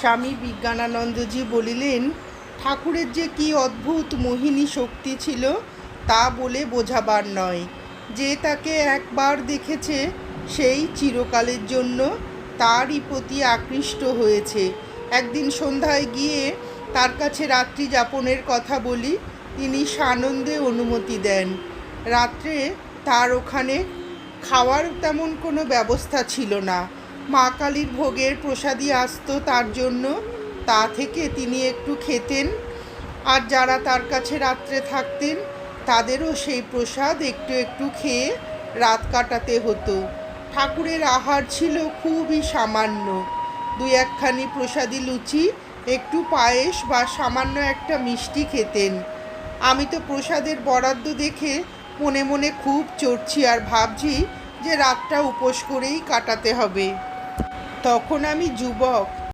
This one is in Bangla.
স্বামী বিজ্ঞানানন্দজি বলিলেন, ঠাকুরের যে কি অদ্ভুত মোহিনী শক্তি ছিল তা বলে বোঝাবার নয়। যে তাকে একবার দেখেছে সেই চিরকালের জন্য তারই প্রতি আকৃষ্ট হয়েছে। একদিন সন্ধ্যায় গিয়ে তার কাছে রাত্রি যাপনের কথা বলি, তিনি সানন্দে অনুমতি দেন। রাত্রে তার ওখানে খাওয়ার তেমন কোনো ব্যবস্থা ছিল না। মা কালীর ভোগের প্রসাদই আসতো তার জন্য, তা থেকে তিনি একটু খেতেন, আর যারা তার কাছে রাত্রে থাকতেন তাদেরও সেই প্রসাদ একটু একটু খেয়ে রাত কাটাতে হতো। ঠাকুরের আহার ছিল খুবই সামান্য, দুই একখানি প্রসাদী লুচি, একটু পায়েস বা সামান্য একটা মিষ্টি খেতেন। আমি তো প্রসাদের বরাদ্দ দেখে মনে মনে খুব চড়ছি আর ভাবছি যে রাতটা উপোস করেই কাটাতে হবে। তখন আমি যুবক,